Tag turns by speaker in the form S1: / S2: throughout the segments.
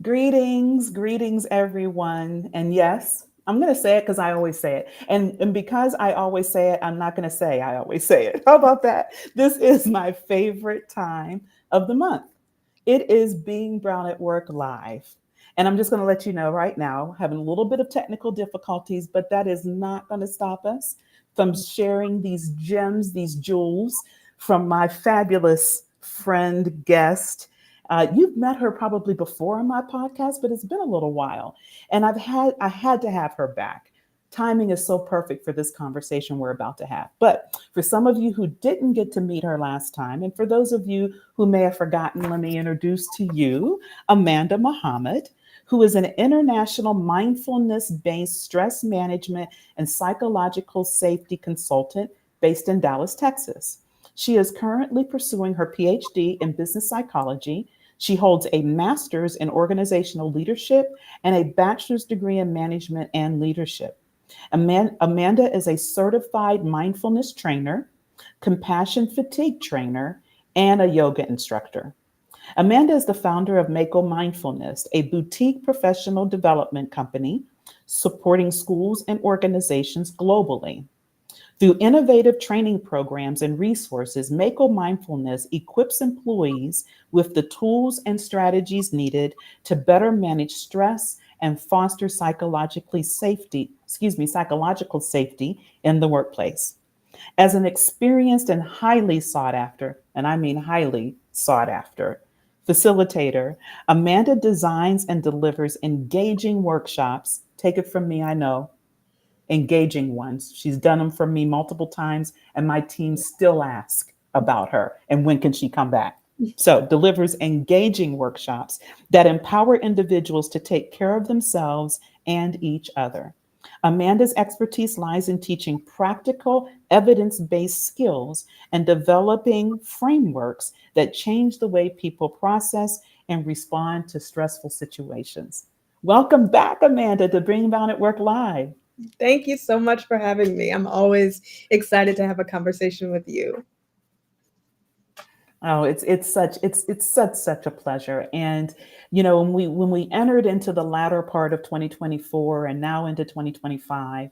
S1: Greetings, everyone. And yes, I'm going to say it because I always say it. And because I always say it, I'm not going to say I always say it. How about that? This is my favorite time of the month. It is Being Brown at Work Live. And I'm just going to let you know right now, having a little bit of technical difficulties, but that is not going to stop us from sharing these gems, these jewels from my fabulous friend, guest. You've met her probably before on my podcast, but it's been a little while, and I had to have her back. Timing is so perfect for this conversation we're about to have. But for some of you who didn't get to meet her last time, and for those of you who may have forgotten, let me introduce to you Amanda Muhammad, who is an international mindfulness based stress management and psychological safety consultant based in Dallas, Texas. She is currently pursuing her PhD in business psychology. She holds a master's in organizational leadership and a bachelor's degree in management and leadership. Amanda is a certified mindfulness trainer, compassion fatigue trainer, and a yoga instructor. Amanda is the founder of Mako Mindfulness, a boutique professional development company supporting schools and organizations globally. Through innovative training programs and resources, Mako Mindfulness equips employees with the tools and strategies needed to better manage stress and foster psychological safety in the workplace. As an experienced and highly sought after, and I mean highly sought after, facilitator, Amanda designs and delivers engaging workshops. Take it from me, I know, engaging ones. She's done them for me multiple times, and my team still ask about her and when can she come back. So, delivers engaging workshops that empower individuals to take care of themselves and each other. Amanda's expertise lies in teaching practical, evidence based skills and developing frameworks that change the way people process and respond to stressful situations. Welcome back, Amanda, to Bring Down at Work Live.
S2: Thank you so much for having me. I'm always excited to have a conversation with you.
S1: Oh, it's such a pleasure. And when we entered into the latter part of 2024 and now into 2025,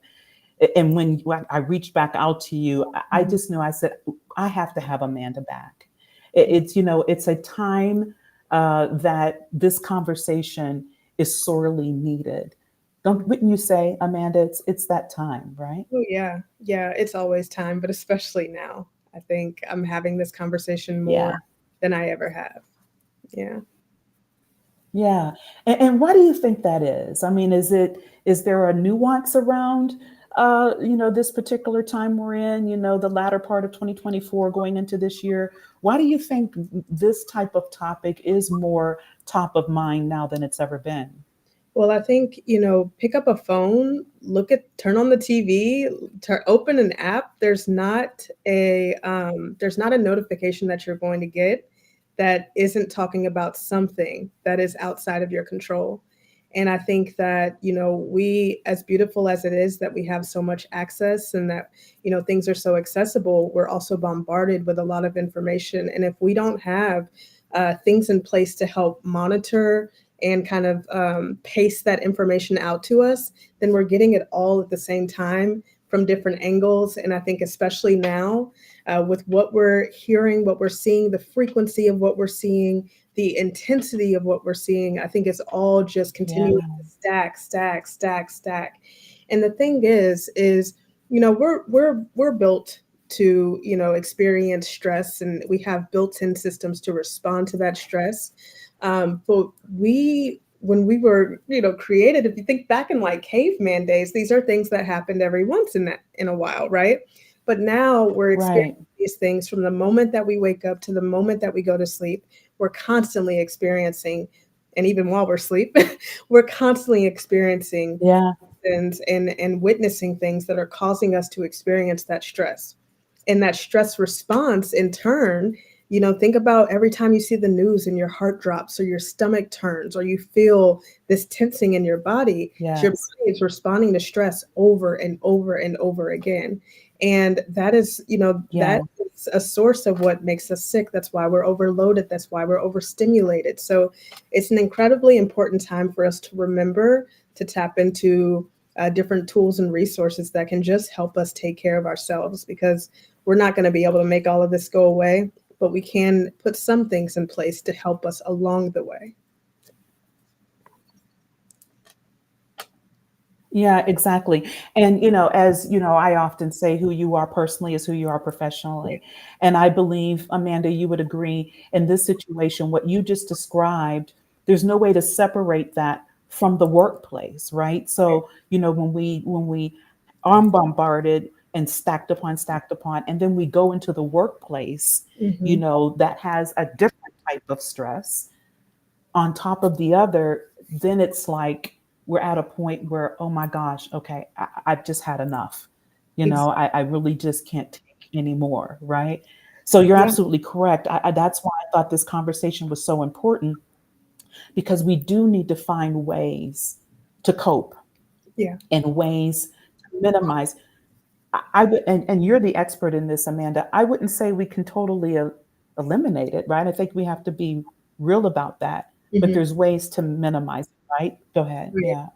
S1: and when I reached back out to you, I
S2: Mhm.
S1: just knew, I said, I have to have Amanda back. It's a time that this conversation is sorely needed. Don't Wouldn't you say, Amanda? It's that time, right?
S2: Oh, yeah. Yeah, it's always time, but especially now. I think I'm having this conversation more
S1: Yeah.
S2: than I ever have. Yeah.
S1: Yeah. And why do you think that is? I mean, is there a nuance around this particular time we're in, the latter part of 2024 going into this year? Why do you think this type of topic is more top of mind now than it's ever been?
S2: Well, I think, pick up a phone, turn on the TV, open an app. There's not a notification that you're going to get that isn't talking about something that is outside of your control. And I think that, we, as beautiful as it is that we have so much access and that, things are so accessible, we're also bombarded with a lot of information. And if we don't have things in place to help monitor and kind of pace that information out to us, then we're getting it all at the same time from different angles. And I think, especially now, with what we're hearing, what we're seeing, the frequency of what we're seeing, the intensity of what we're seeing, I think it's all just
S1: Yeah.
S2: continuing to stack, stack, stack, stack. And the thing is, we're built to, experience stress, and we have built-in systems to respond to that stress. But when we were, created, if you think back in like caveman days, these are things that happened every once in a while, right? But now we're experiencing
S1: Right.
S2: these things from the moment that we wake up to the moment that we go to sleep. We're constantly experiencing, and even while we're asleep, we're constantly experiencing
S1: Yeah.
S2: and witnessing things that are causing us to experience that stress. And that stress response in turn, think about every time you see the news and your heart drops or your stomach turns or you feel this tensing in your body, your
S1: Yes.
S2: body is responding to stress over and over and over again. And that is, that
S1: Yeah.
S2: is a source of what makes us sick. That's why we're overloaded. That's why we're overstimulated. So it's an incredibly important time for us to remember to tap into different tools and resources that can just help us take care of ourselves, because we're not going to be able to make all of this go away, but we can put some things in place to help us along the way.
S1: Yeah, exactly. And, as I often say, who you are personally is who you are
S2: Yeah.
S1: professionally. And I believe, Amanda, you would agree in this situation, what you just described, there's no way to separate that from the workplace, right? So, when we are bombarded and stacked upon, and then we go into the workplace,
S2: Hmm.
S1: that has a different type of stress on top of the other, then it's like we're at a point where, oh my gosh, okay, I've just had enough.
S2: Exactly.
S1: I really just can't take anymore, right? So you're
S2: Yeah.
S1: absolutely correct. That's why I thought this conversation was so important, because we do need to find ways to cope
S2: Yeah.
S1: and ways to minimize. I would, and you're the expert in this, Amanda. I wouldn't say we can totally eliminate it, right? I think we have to be real about that, but
S2: Hmm.
S1: there's ways to minimize it, right? Go ahead. Yeah.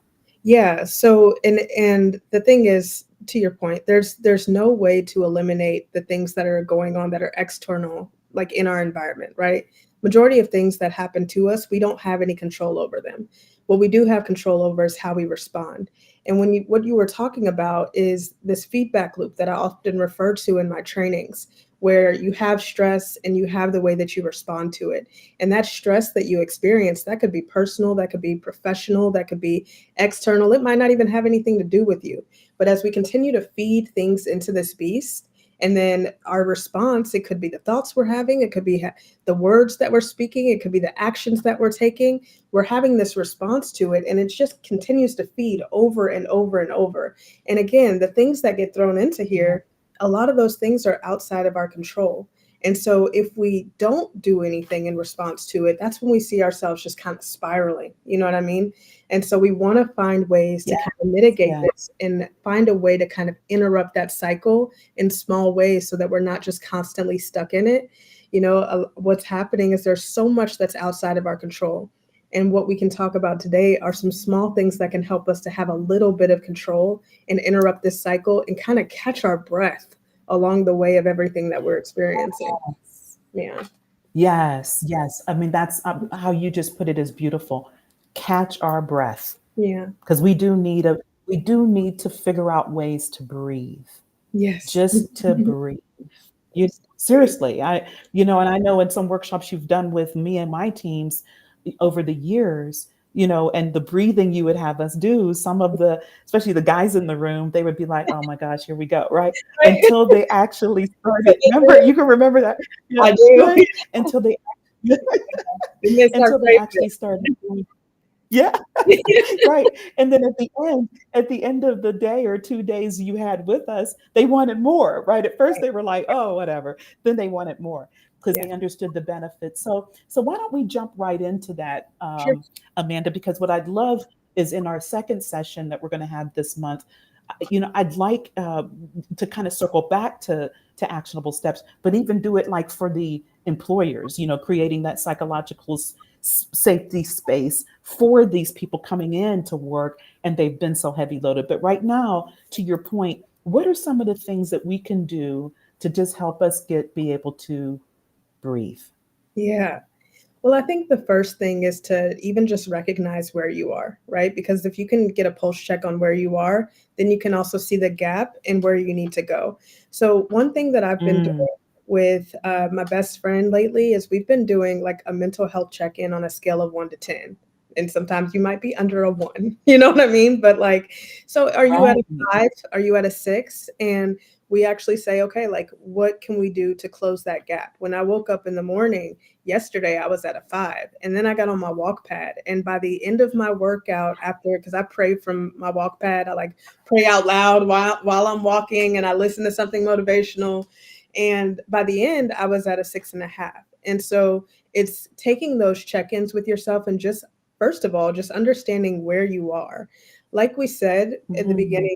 S2: Yeah. So, and the thing is, to your point, there's no way to eliminate the things that are going on that are external, like in our environment, right? Majority of things that happen to us, we don't have any control over them. What we do have control over is how we respond. And what you were talking about is this feedback loop that I often refer to in my trainings, where you have stress and you have the way that you respond to it. And that stress that you experience, that could be personal, that could be professional, that could be external. It might not even have anything to do with you. But as we continue to feed things into this beast, and then our response, it could be the thoughts we're having, it could be the words that we're speaking, it could be the actions that we're taking. We're having this response to it, and it just continues to feed over and over and over. And again, the things that get thrown into
S1: Yeah.
S2: here, a lot of those things are outside of our control. And so if we don't do anything in response to it, that's when we see ourselves just kind of spiraling. You know what I mean? And so we want to find ways to
S1: Yeah.
S2: kind of mitigate
S1: Yeah.
S2: this and find a way to kind of interrupt that cycle in small ways so that we're not just constantly stuck in it. What's happening is there's so much that's outside of our control. And what we can talk about today are some small things that can help us to have a little bit of control and interrupt this cycle and kind of catch our breath along the way of everything that we're experiencing. Yeah.
S1: Yes. Yes. I mean, that's how you just put it is beautiful. Catch our breath,
S2: Yeah.
S1: because we do need to figure out ways to breathe,
S2: Yes.
S1: just to breathe. You seriously, and I know in some workshops you've done with me and my teams over the years, and the breathing you would have us do, some of the, especially the guys in the room, they would be like, "Oh my gosh, here we go," right?
S2: Right.
S1: Until they actually started. Remember, you can remember that, yeah,
S2: I do.
S1: right? Until they,
S2: And then start
S1: until they
S2: praising
S1: actually started doing, yeah.
S2: it.
S1: Right. And then at the end of the day or 2 days you had with us, they wanted more, right? At first they were like, oh, whatever. Then they wanted more because
S2: Yeah.
S1: they understood the benefits. So why don't we jump right into that,
S2: Sure.
S1: Amanda? Because what I'd love is in our second session that we're going to have this month, I'd like to kind of circle back to actionable steps, but even do it like for the employers, creating that psychological safety space for these people coming in to work and they've been so heavy loaded. But right now, to your point, what are some of the things that we can do to just help us be able to breathe?
S2: Yeah. Well, I think the first thing is to even just recognize where you are, right? Because if you can get a pulse check on where you are, then you can also see the gap and where you need to go. So, one thing that I've been
S1: Mm.
S2: doing with my best friend lately is we've been doing like a mental health check in on a scale of 1 to 10. And sometimes you might be under a one, you know what I mean? But like, so are you at a
S1: Right.
S2: five? Are you at a six? And we actually say, okay, like, what can we do to close that gap? When I woke up in the morning, yesterday I was at a five, and then I got on my walk pad. And by the end of my workout, after, because I pray from my walk pad, I like pray out loud while I'm walking, and I listen to something motivational. And by the end, I was at a 6.5. And so it's taking those check-ins with yourself and just, first of all, just understanding where you are. Like we said at the
S1: Mhm.
S2: beginning,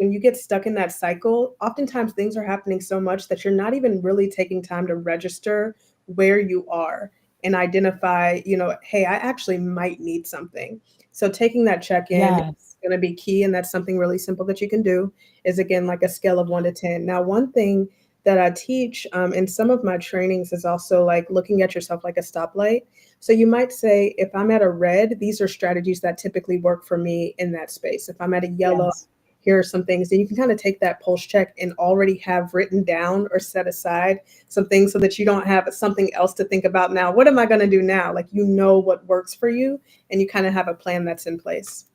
S2: when you get stuck in that cycle, oftentimes things are happening so much that you're not even really taking time to register where you are and identify, hey, I actually might need something. So taking that check in is
S1: Yes.
S2: going to be key. And that's something really simple that you can do is, again, like a scale of 1 to 10. Now, one thing that I teach in some of my trainings is also like looking at yourself like a stoplight. So you might say, if I'm at a red, these are strategies that typically work for me in that space. If I'm at a yellow,
S1: Yes.
S2: here are some things. And you can kind of take that pulse check and already have written down or set aside some things so that you don't have something else to think about now. What am I going to do now? Like, what works for you, and you kind of have a plan that's in place.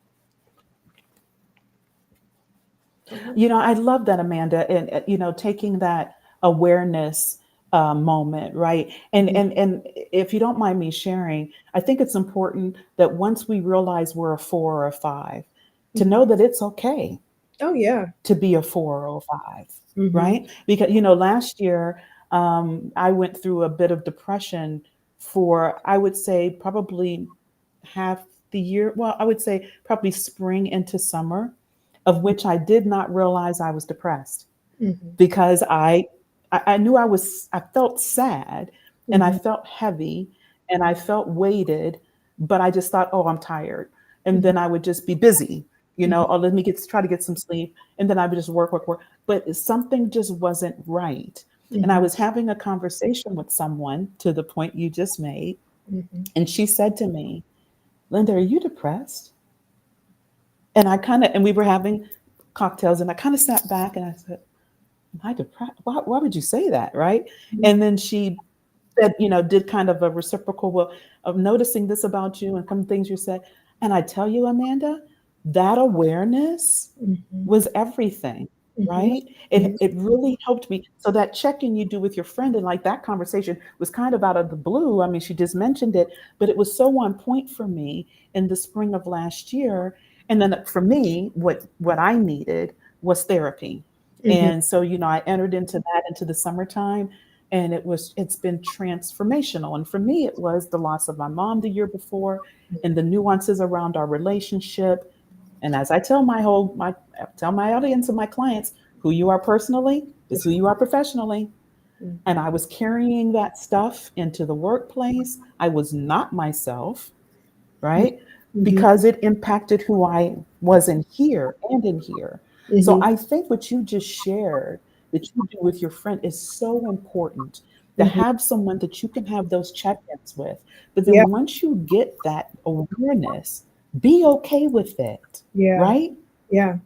S1: I love that, Amanda, and taking that awareness moment, right?
S2: Mhm.
S1: And if you don't mind me sharing, I think it's important that once we realize we're a 4 or a 5, to
S2: Mhm.
S1: know that it's okay
S2: Oh, yeah.
S1: to be a 4 or 5,
S2: Hmm.
S1: right? Because last year I went through a bit of depression for, I would say, probably half the year. Well, I would say probably spring into summer, of which I did not realize I was depressed
S2: Hmm.
S1: because I knew I felt sad and I
S2: Hmm.
S1: felt heavy and I felt weighted, but I just thought, oh, I'm tired. And
S2: Hmm.
S1: then I would just be busy,
S2: Hmm.
S1: or let me try to get some sleep. And then I would just work, work, work. But something just wasn't right. And I
S2: Hmm.
S1: was having a conversation with someone to the point you just made.
S2: Hmm.
S1: And she said to me, Linda, are you depressed? And we were having cocktails and I kind of sat back and I said, am I depressed? Why would you say that? Right. And then she said, did kind of a reciprocal, well, of noticing this about you and some things you said. And I tell you, Amanda, that awareness
S2: Hmm.
S1: was everything,
S2: Hmm.
S1: right? It really helped me. So that check-in you do with your friend, and like that conversation was kind of out of the blue. I mean, she just mentioned it, but it was so on point for me in the spring of last year. And then for me, what I needed was therapy.
S2: Hmm.
S1: And so, I entered into that into the summertime, and it's been transformational. And for me, it was the loss of my mom the year before and the nuances around our relationship. And as I tell my audience and my clients, who you are personally is who you are professionally. And I was carrying that stuff into the workplace. I was not myself, right?
S2: Hmm.
S1: Because it impacted who I was in here and in here. So
S2: Hmm.
S1: I think what you just shared that you do with your friend is so important, to
S2: Hmm.
S1: have someone that you can have those check ins with. But
S2: Yeah.
S1: then once you get that awareness, be okay with it,
S2: Yeah.
S1: right?
S2: Yeah.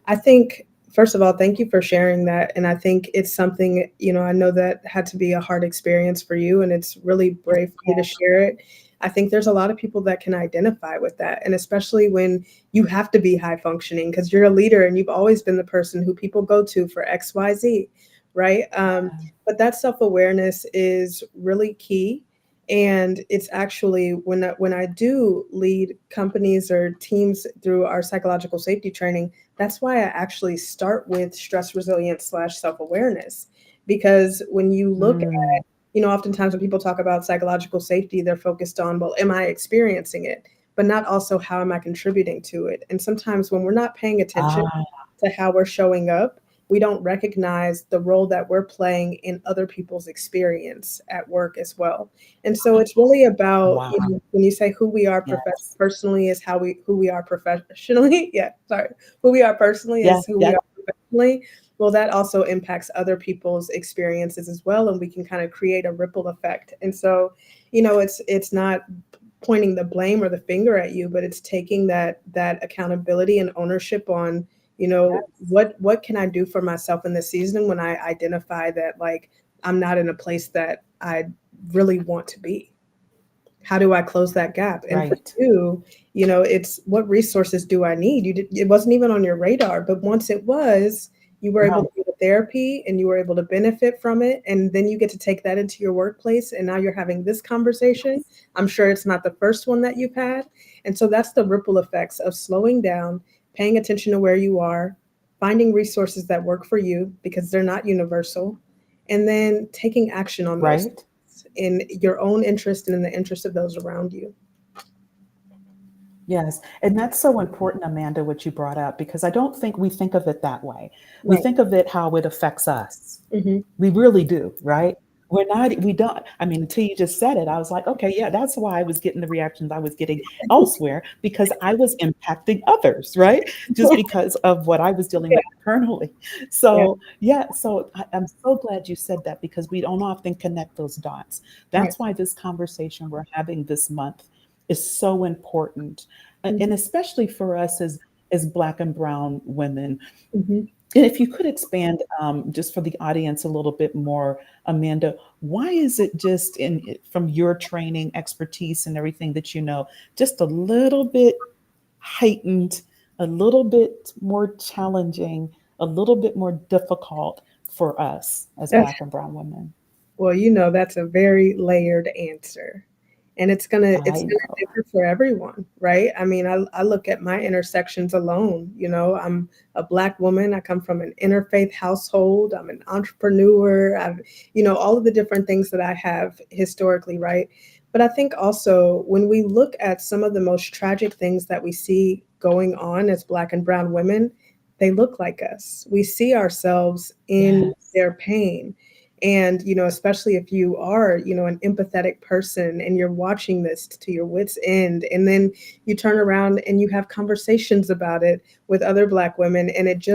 S2: I think, first of all, thank you for sharing that. And I think it's something, I know that had to be a hard experience for you, and it's really brave for you to share it. I think there's a lot of people that can identify with that. And especially when you have to be high functioning because you're a leader and you've always been the person who people go to for XYZ, right? But that self awareness is really key. And it's actually when I do lead companies or teams through our psychological safety training, that's why I actually start with stress resilience slash self awareness. Because when you look at,
S1: Mm.
S2: oftentimes when people talk about psychological safety, they're focused on, well, am I experiencing it? But not also how am I contributing to it? And sometimes when we're not paying attention
S1: Ah,
S2: to how we're showing up, we don't recognize the role that we're playing in other people's experience at work as well. And so it's really about,
S1: wow.
S2: when you say who we are
S1: Yes.
S2: personally is who we are professionally. Yeah, sorry. Who we are personally
S1: Yes.
S2: is who we
S1: Yes.
S2: are professionally. Well, that also impacts other people's experiences as well, and we can kind of create a ripple effect. And so, it's not pointing the blame or the finger at you, but it's taking that accountability and ownership on,
S1: Yes.
S2: what can I do for myself in this season when I identify that, like, I'm not in a place that I really want to be. How do I close that gap? And for
S1: Right.
S2: you, it's what resources do I need? It wasn't even on your radar, but once it was, you were able to
S1: No.
S2: go to therapy and you were able to benefit from it. And then you get to take that into your workplace. And now you're having this conversation. I'm sure it's not the first one that you've had. And so that's the ripple effects of slowing down, paying attention to where you are, finding resources that work for you because they're not universal, and then taking action on those
S1: Right.
S2: in your own interest and in the interest of those around you.
S1: Yes. And that's so important, Amanda, what you brought up, because I don't think we think of it that way. We
S2: Right.
S1: think of it how it affects us.
S2: Hmm.
S1: We really do, right? We don't, I mean, until you just said it, I was like, okay, yeah, that's why I was getting the reactions I was getting elsewhere, because I was impacting others, right? Just because of what I was dealing
S2: Yeah.
S1: with internally.
S2: Yeah.
S1: So, yeah, so I'm so glad you said that, because we don't often connect those dots.
S2: Right.
S1: That's why this conversation we're having this month is so important.
S2: Hmm.
S1: And especially for us as Black and Brown women.
S2: Hmm.
S1: And if you could expand, just for the audience a little bit more, Amanda, why is it just from your training, expertise, and everything that you know, just a little bit heightened, a little bit more challenging, a little bit more difficult for us as
S2: That's,
S1: Black and Brown women?
S2: well, that's a very layered answer. And it's
S1: I
S2: gonna
S1: know.
S2: differ for everyone, right? I mean, I look at my intersections alone. I'm a Black woman. I come from an interfaith household. I'm an entrepreneur. I've, all of the different things that I have historically, right? But I think also when we look at some of the most tragic things that we see going on as Black and Brown women, they look like us. We see ourselves in
S1: Yes.
S2: their pain. And especially if you are an empathetic person and you're watching this to your wits end, and then you turn around and you have conversations about it with other Black women, and it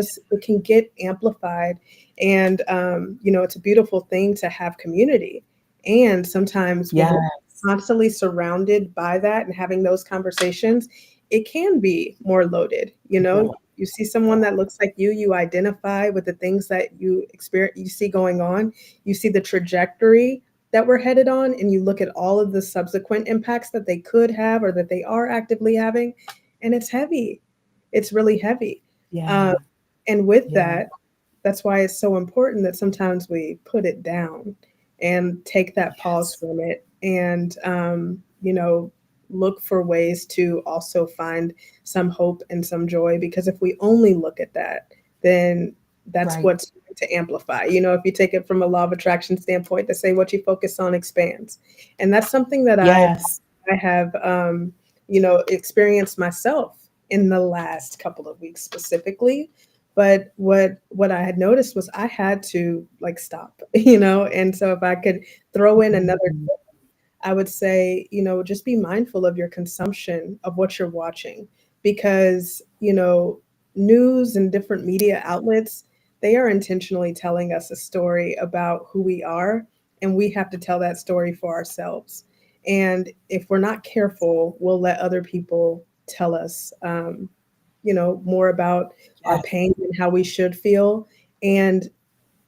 S2: can get amplified. And it's a beautiful thing to have community. And sometimes when you're
S1: Yes.
S2: constantly surrounded by that and having those conversations, it can be more loaded.
S1: Really.
S2: You see someone that looks like you identify with the things that you experience, you see going on, you see the trajectory that we're headed on, and you look at all of the subsequent impacts that they could have or that they are actively having, and it's heavy. It's really heavy.
S1: Yeah.
S2: um, and with
S1: Yeah.
S2: that, that's why it's so important that sometimes we put it down and take that pause
S1: Yes.
S2: from it, and look for ways to also find some hope and some joy, because if we only look at that, then that's
S1: Right.
S2: what's going to amplify. If you take it from a law of attraction standpoint, to say what you focus on expands. And that's something that
S1: Yes.
S2: I have experienced myself in the last couple of weeks specifically. But what I had noticed was I had to like stop, and so if I could throw in another,
S1: Mhm.
S2: I would say, just be mindful of your consumption of what you're watching, because, news and different media outlets, they are intentionally telling us a story about who we are, and we have to tell that story for ourselves. And if we're not careful, we'll let other people tell us, more about our
S1: Yes.
S2: pain and how we should feel. And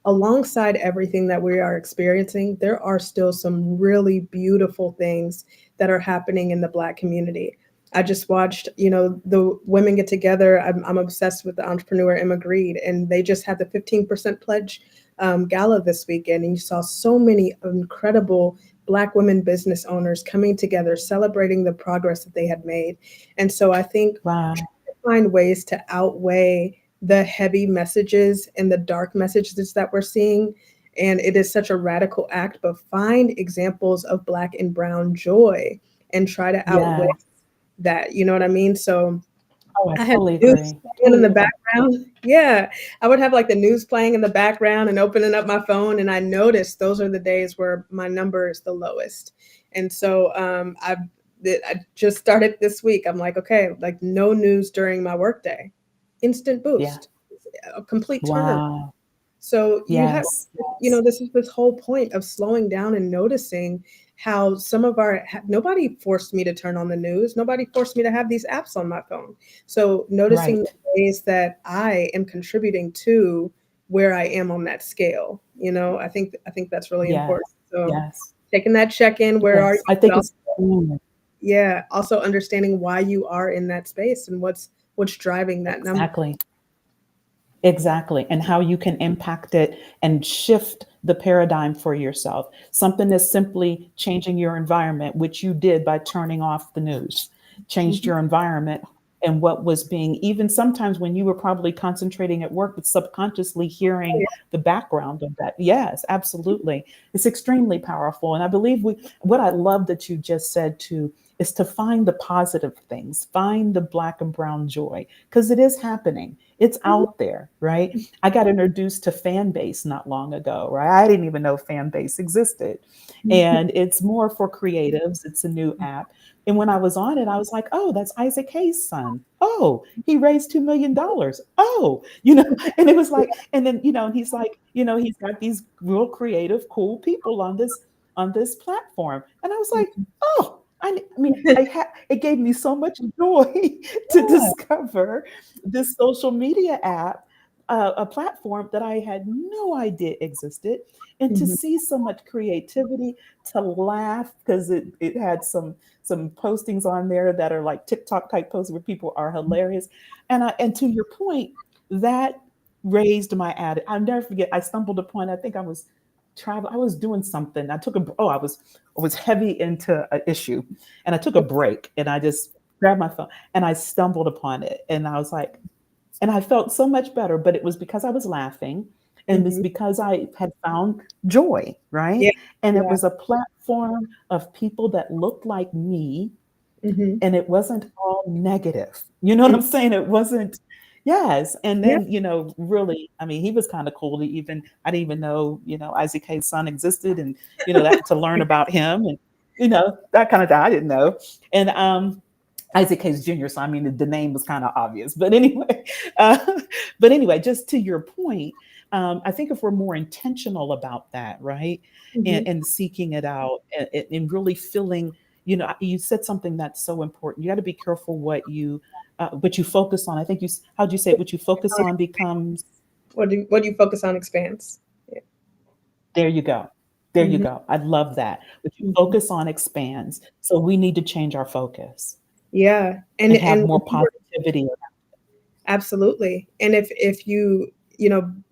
S2: alongside everything that we are experiencing, there are still some really beautiful things that are happening in the Black community. I just watched, the women get together. I'm obsessed with the entrepreneur Emma Grede, and they just had the 15% pledge gala this weekend. And you saw so many incredible Black women business owners coming together, celebrating the progress that they had made. And so I think
S1: Wow.
S2: find ways to outweigh the heavy messages and the dark messages that we're seeing. And it is such a radical act, but find examples of Black and Brown joy and try to outweigh
S1: Yeah.
S2: that. You know what I mean? So
S1: Oh, I
S2: I had
S1: totally
S2: news
S1: agree.
S2: playing in
S1: Totally
S2: the
S1: agree.
S2: background. Yeah, I would have like the news playing in the background and opening up my phone, and I noticed those are the days where my number is the lowest. And so I just started this week. I'm like, okay, like no news during my workday, instant
S1: Yeah.
S2: boost, a complete turnaround.
S1: Wow.
S2: So you have,
S1: Yes. Yes.
S2: this is this whole point of slowing down and noticing how some of nobody forced me to turn on the news. Nobody forced me to have these apps on my phone. So noticing the
S1: Right.
S2: ways that I am contributing to where I am on that scale, I think that's really
S1: Yes.
S2: important. So
S1: Yes.
S2: taking that check in, where are
S1: Yes.
S2: you?
S1: I
S2: But
S1: think
S2: also,
S1: it's mm,
S2: yeah, also understanding why you are in that space and what's driving that number.
S1: exactly. Exactly. And how you can impact it and shift the paradigm for yourself. Something as simply changing your environment, which you did by turning off the news, changed
S2: Mhm.
S1: your environment and what was being, even sometimes when you were probably concentrating at work, but subconsciously hearing the background of that. Yes, absolutely. It's extremely powerful. And I believe what I love that you just said too is to find the positive things, find the black and brown joy, because it is happening. It's
S2: Mhm.
S1: out there, right? I got introduced to fan base not long ago, right? I didn't even know fan base existed. And it's more for creatives. It's a new app. And when I was on it, I was like, oh, that's Isaac Hayes' son. Oh, he raised $2 million. Oh, and it was like, and then, he's like, he's got these real creative, cool people on this platform. And I was like, oh, it gave me so much joy to
S2: Yeah.
S1: discover this social media app, a platform that I had no idea existed, and to
S2: Mhm.
S1: see so much creativity, to laugh because it had some postings on there that are like TikTok type posts where people are hilarious, and to your point, that raised my attitude. I'll never forget. I stumbled upon. I think I was traveling. I was doing something. I was heavy into an issue, and I took a break, and I just grabbed my phone, and I stumbled upon it, and I was like, and I felt so much better. But it was because I was laughing, and it's
S2: Mhm.
S1: because I had found joy, right?
S2: Yeah.
S1: And it
S2: Yeah.
S1: was a platform of people that looked like me,
S2: Mhm.
S1: and it wasn't all negative. You know what
S2: Mm.
S1: I'm saying? It wasn't. Yes, and
S2: Yeah.
S1: then really, I mean, he was kind of cool. I didn't even know Isaac Hayes' son existed, and that to learn about him, and that kind of thing I didn't know, and Isaac Hayes Jr. So I mean, the name was kind of obvious, but anyway, uh, just to your point, I think if we're more intentional about that, right, and,
S2: Mhm.
S1: and seeking it out, and really feeling, you said something that's so important. You got to be careful what you focus on. I think how'd you say it? What you focus on becomes.
S2: What do you focus on expands. Yeah.
S1: There you go. There you
S2: Mhm.
S1: go. I love that. What you
S2: Mhm.
S1: focus on expands. So we need to change our focus
S2: Yeah. And
S1: and have
S2: and
S1: more positivity.
S2: absolutely. And if you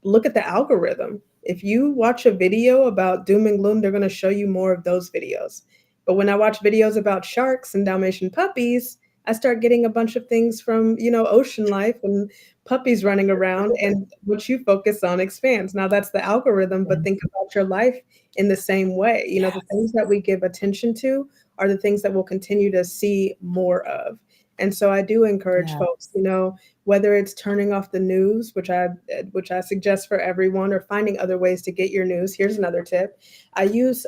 S2: look at the algorithm. If you watch a video about doom and gloom, they're going to show you more of those videos. But when I watch videos about sharks and Dalmatian puppies, I start getting a bunch of things from, ocean life and puppies running around, and what you focus on expands. Now that's the algorithm, but think about your life in the same way. The things
S1: Yes.
S2: that we give attention to are the things that we'll continue to see more of. And so I do encourage
S1: Yeah.
S2: folks, whether it's turning off the news, which I suggest for everyone, or finding other ways to get your news. Here's another tip: I use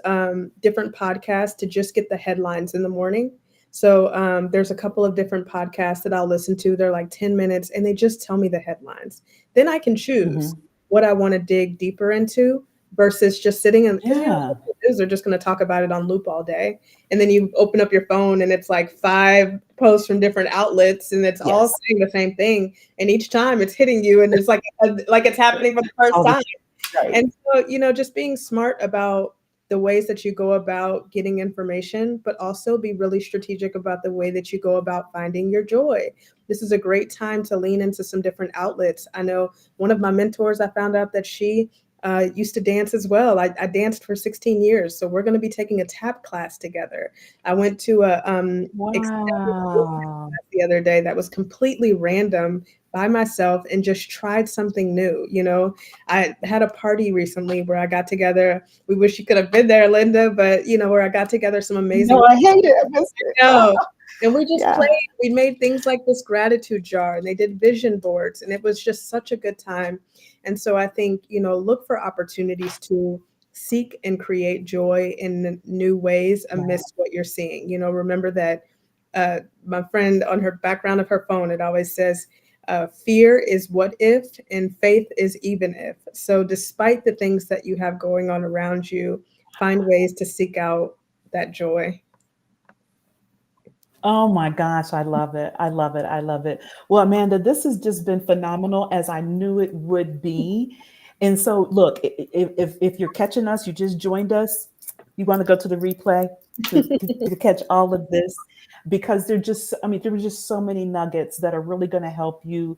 S2: different podcasts to just get the headlines in the morning. So there's a couple of different podcasts that I'll listen to. They're like 10 minutes, and they just tell me the headlines. Then I can choose
S1: Hmm.
S2: what I want to dig deeper into versus just sitting in, because
S1: Yeah.
S2: the news are just going to talk about it on loop all day. And then you open up your phone and it's like five posts from different outlets, and it's all
S1: Yes.
S2: saying the same thing, and each time it's hitting you, and it's like it's happening for the first
S1: All the
S2: time.
S1: right.
S2: And so, just being smart about the ways that you go about getting information, but also be really strategic about the way that you go about finding your joy. This is a great time to lean into some different outlets. I know one of my mentors, I found out that she used to dance as well. I danced for 16 years, so we're going to be taking a tap class together. I went to a ecstatic yoga
S1: Wow.
S2: class the other day that was completely random by myself, and just tried something new. I had a party recently where I got together. We wish you could have been there, Linda, but where I got together some amazing
S1: No, I hate it. I missed it.
S2: know. And we just
S1: Yeah.
S2: played. We made things like this gratitude jar, and they did vision boards, and it was just such a good time. And so I think, look for opportunities to seek and create joy in new ways
S1: Yeah.
S2: amidst what you're seeing. Remember that my friend, on her background of her phone, it always says, fear is what if, and faith is even if. So, despite the things that you have going on around you, find ways to seek out that joy.
S1: Oh my gosh, I love it. I love it. I love it. Well, Amanda, this has just been phenomenal as I knew it would be. And so, look, if you're catching us, you just joined us, you want to go to the replay to catch all of this because there were just so many nuggets that are really going to help you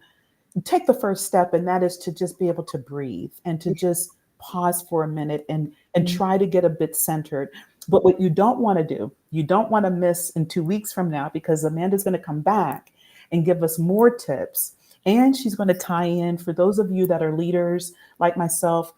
S1: take the first step, and that is to just be able to breathe and to just pause for a minute and
S2: Mhm.
S1: try to get a bit centered. But what you don't want to do, you don't want to miss in 2 weeks from now, because Amanda's going to come back and give us more tips, and she's going to tie in for those of you that are leaders like myself,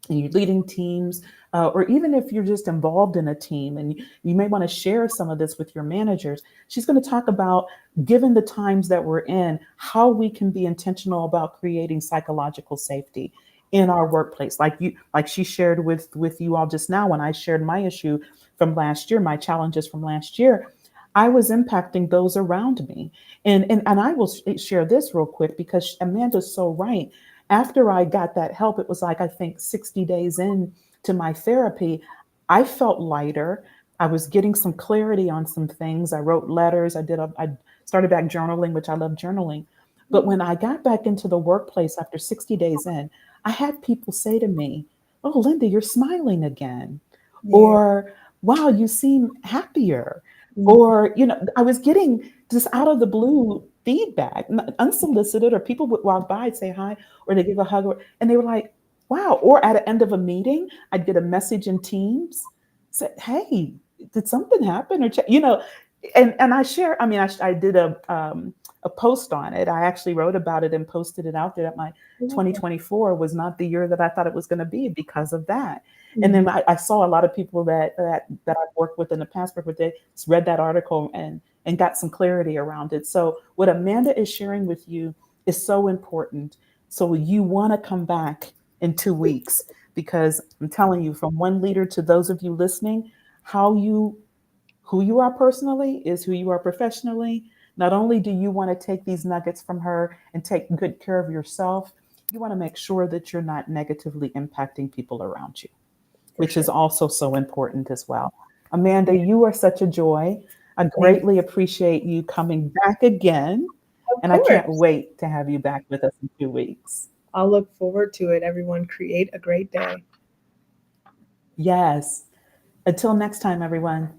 S1: and you're leading teams, or even if you're just involved in a team and you may want to share some of this with your managers, she's going to talk about, given the times that we're in, how we can be intentional about creating psychological safety in our workplace. Like she shared with you all just now, when I shared my issue from last year, my challenges from last year, I was impacting those around me. And I will share this real quick because Amanda's so right. After I got that help, it was like, I think 60 days in to my therapy, I felt lighter. I was getting some clarity on some things. I wrote letters. I started back journaling, which I love journaling. But when I got back into the workplace after 60 days in, I had people say to me, "Oh, Linda, you're smiling again."
S2: Yeah.
S1: Or, "Wow, you seem happier."
S2: Mhm.
S1: Or, I was getting just out of the blue feedback, unsolicited, or people would walk by and say hi, or they give a hug, and they were like, "Wow." Or at the end of a meeting, I'd get a message in Teams, said, "Hey, did something happen?" Or, and I share, I mean, I did a post on it. I actually wrote about it and posted it out there, that my
S2: I love that.
S1: 2024 was not the year that I thought it was going to be because of that. And
S2: Mhm.
S1: then I saw a lot of people that I've worked with in the past, they read that article and got some clarity around it. So what Amanda is sharing with you is so important. So you want to come back in 2 weeks, because I'm telling you, from one leader to those of you listening, how you who you are personally is who you are professionally. Not only do you want to take these nuggets from her and take good care of yourself, you want to make sure that you're not negatively impacting people around you,
S2: For
S1: which
S2: sure.
S1: is also so important as well. Amanda,
S2: Yeah.
S1: you are such a joy. I
S2: Thank
S1: greatly appreciate you coming back again.
S2: Of
S1: And I can't
S2: course.
S1: wait to have you back with us in 2 weeks.
S2: I'll look forward to it. Everyone, create a great day.
S1: Yes. Until next time, everyone.